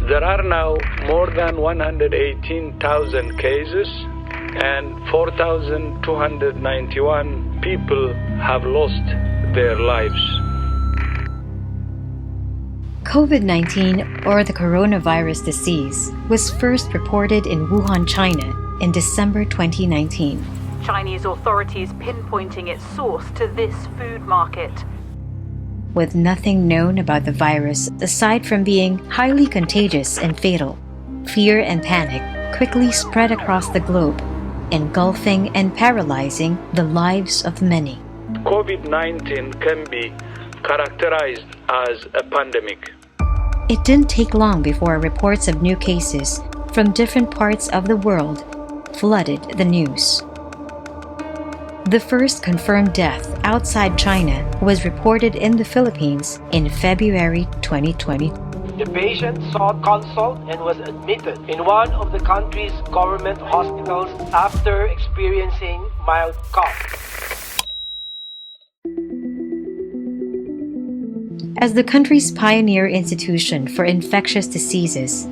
There are now more than 118,000 cases and 4,291 people have lost their lives. COVID-19, or the coronavirus disease, was first reported in Wuhan, China in December 2019. Chinese authorities pinpointing its source to this food market. With nothing known about the virus aside from being highly contagious and fatal, fear and panic quickly spread across the globe, engulfing and paralyzing the lives of many. COVID-19 can be characterized as a pandemic. It didn't take long before reports of new cases from different parts of the world flooded the news. The first confirmed death outside China was reported in the Philippines in February 2020. The patient sought consult and was admitted in one of the country's government hospitals after experiencing mild cough. As the country's pioneer institution for infectious diseases,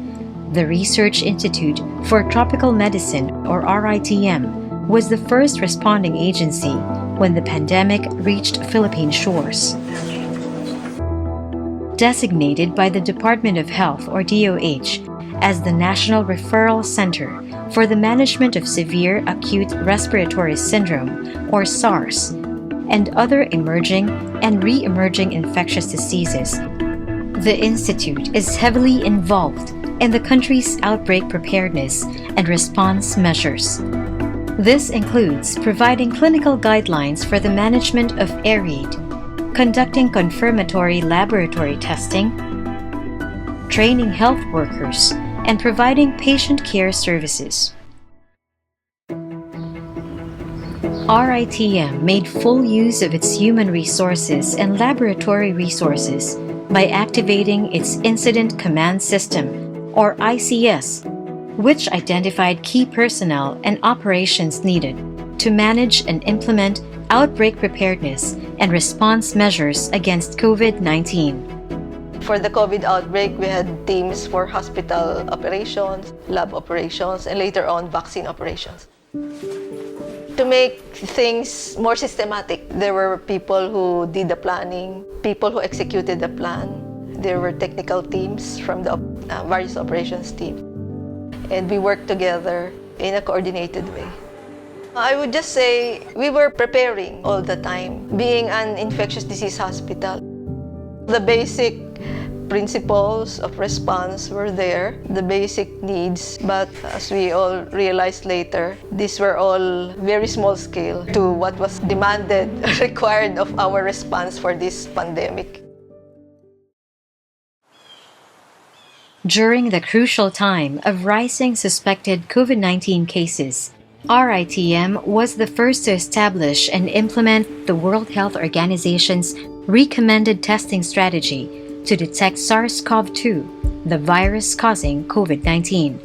the Research Institute for Tropical Medicine, or RITM, was the first responding agency when the pandemic reached Philippine shores. Designated by the Department of Health, or DOH, as the National Referral Center for the Management of Severe Acute Respiratory Syndrome, or SARS, and other emerging and re-emerging infectious diseases, the Institute is heavily involved in the country's outbreak preparedness and response measures. This includes providing clinical guidelines for the management of air raid, conducting confirmatory laboratory testing, training health workers, and providing patient care services. RITM made full use of its human resources and laboratory resources by activating its Incident Command System, or ICS, which identified key personnel and operations needed to manage and implement outbreak preparedness and response measures against COVID-19. For the COVID outbreak, we had teams for hospital operations, lab operations, and later on, vaccine operations. To make things more systematic, there were people who did the planning, people who executed the plan. There were technical teams from the various operations teams. And we worked together in a coordinated way. I would just say we were preparing all the time. Being an infectious disease hospital, the basic principles of response were there, the basic needs, but as we all realized later, these were all very small scale to what was demanded, required of our response for this pandemic. During the crucial time of rising suspected COVID-19 cases, RITM was the first to establish and implement the World Health Organization's recommended testing strategy to detect SARS-CoV-2, the virus causing COVID-19.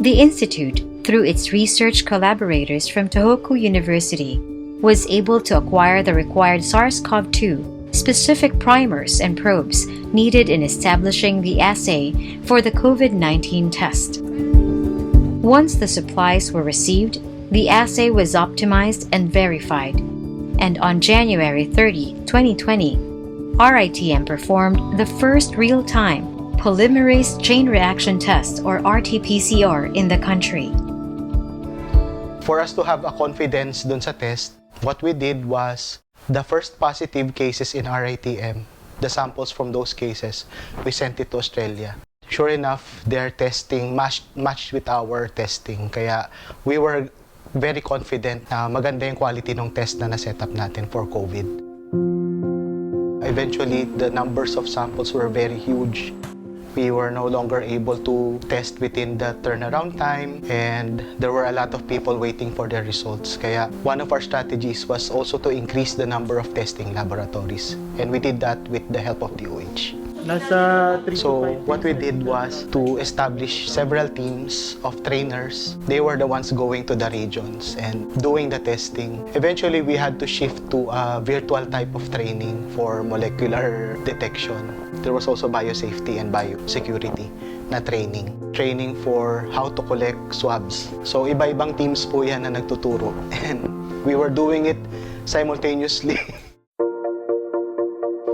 The Institute, through its research collaborators from Tohoku University, was able to acquire the required SARS-CoV-2 specific primers and probes needed in establishing the assay for the COVID-19 test. Once the supplies were received, the assay was optimized and verified, and on January 30, 2020, RITM performed the first real-time polymerase chain reaction test, or RT-PCR, in the country. For us to have a confidence dun sa test, what we did was the first positive cases in RITM, the samples from those cases, we sent it to Australia. Sure enough, their testing matched with our testing. Kaya we were very confident na maganda yung quality ng test na na-set up natin for COVID. Eventually, the numbers of samples were very huge. We were no longer able to test within the turnaround time, and there were a lot of people waiting for their results. Kaya one of our strategies was also to increase the number of testing laboratories, and we did that with the help of DOH. Nasa 3 to 5 So what we days did was to establish several teams of trainers. They were the ones going to the regions and doing the testing. Eventually, we had to shift to a virtual type of training for molecular detection. There was also biosafety and biosecurity na training. Training for how to collect swabs. So iba-ibang teams po yan na nagtuturo. And we were doing it simultaneously.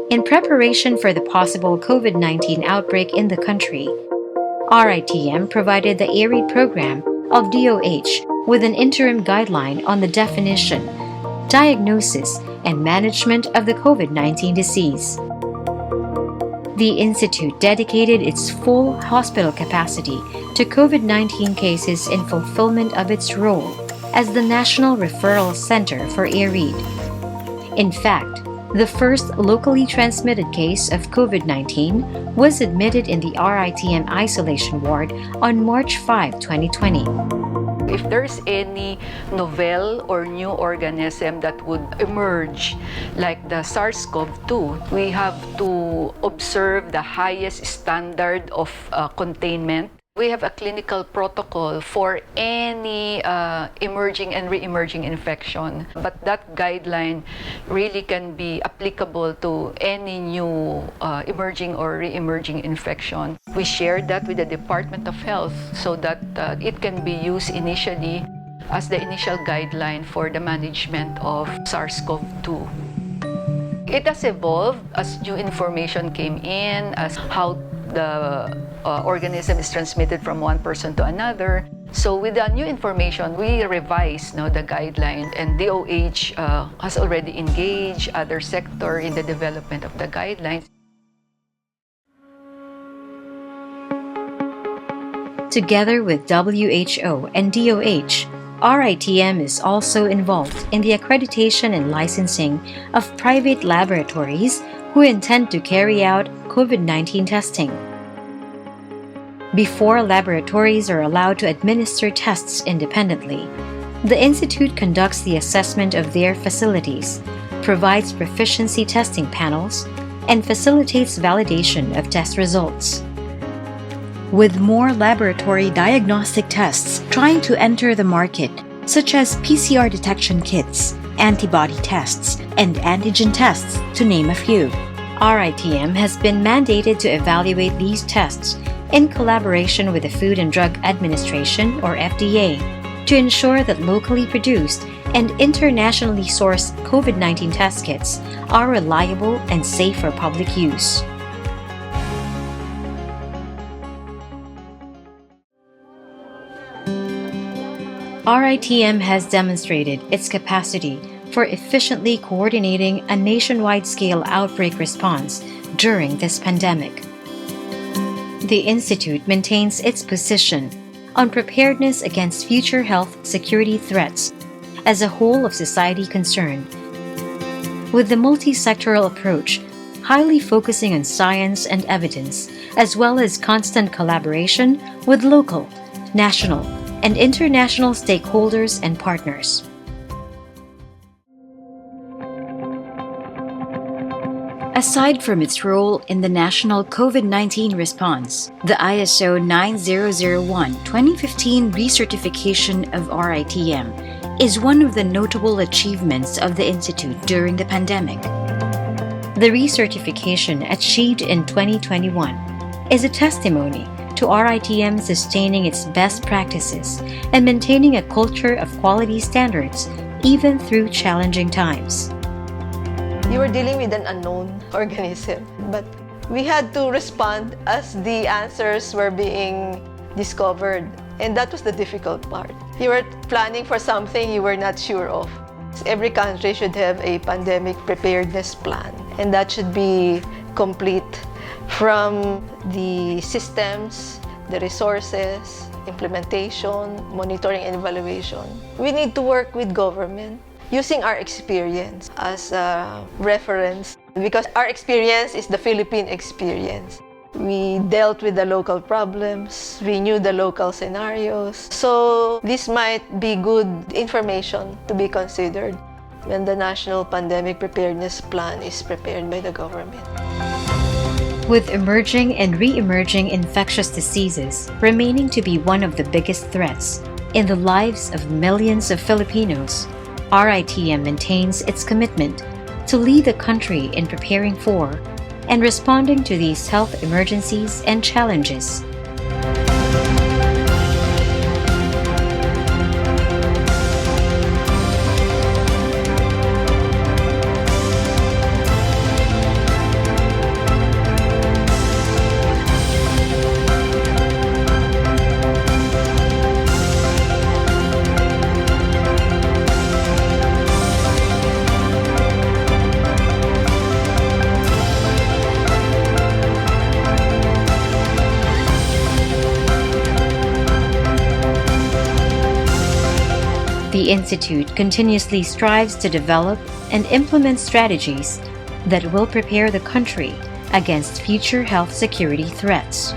In preparation for the possible COVID-19 outbreak in the country, RITM provided the AREAD program of DOH with an interim guideline on the definition, diagnosis, and management of the COVID-19 disease. The Institute dedicated its full hospital capacity to COVID-19 cases in fulfillment of its role as the National Referral Center for AREAD. In fact, the first locally transmitted case of COVID-19 was admitted in the RITM isolation ward on March 5, 2020. If there's any novel or new organism that would emerge, like the SARS-CoV-2, we have to observe the highest standard of containment. We have a clinical protocol for any emerging and re-emerging infection, but that guideline really can be applicable to any new emerging or re-emerging infection. We shared that with the Department of Health so that it can be used initially as the initial guideline for the management of SARS-CoV-2. It has evolved as new information came in, as how the organism is transmitted from one person to another. So with the new information, we revised the guideline, and DOH has already engaged other sector in the development of the guidelines. Together with WHO and DOH, RITM is also involved in the accreditation and licensing of private laboratories who intend to carry out COVID-19 testing. Before laboratories are allowed to administer tests independently, the Institute conducts the assessment of their facilities, provides proficiency testing panels, and facilitates validation of test results. With more laboratory diagnostic tests trying to enter the market, such as PCR detection kits, antibody tests, and antigen tests, to name a few, RITM has been mandated to evaluate these tests in collaboration with the Food and Drug Administration, or FDA, to ensure that locally produced and internationally sourced COVID-19 test kits are reliable and safe for public use. RITM has demonstrated its capacity for efficiently coordinating a nationwide scale outbreak response during this pandemic. The Institute maintains its position on preparedness against future health security threats as a whole of society concern, with the multi-sectoral approach highly focusing on science and evidence, as well as constant collaboration with local, national, and international stakeholders and partners. Aside from its role in the national COVID-19 response, the ISO 9001-2015 recertification of RITM is one of the notable achievements of the Institute during the pandemic. The recertification achieved in 2021 is a testimony to RITM sustaining its best practices and maintaining a culture of quality standards even through challenging times. You were dealing with an unknown organism, but we had to respond as the answers were being discovered, and that was the difficult part. You were planning for something you were not sure of. Every country should have a pandemic preparedness plan, and that should be complete from the systems, the resources, implementation, monitoring and evaluation. We need to work with government using our experience as a reference, because our experience is the Philippine experience. We dealt with the local problems, we knew the local scenarios. So this might be good information to be considered when the National Pandemic Preparedness Plan is prepared by the government. with emerging and re-emerging infectious diseases remaining to be one of the biggest threats in the lives of millions of Filipinos, RITM maintains its commitment to lead the country in preparing for and responding to these health emergencies and challenges. The Institute continuously strives to develop and implement strategies that will prepare the country against future health security threats.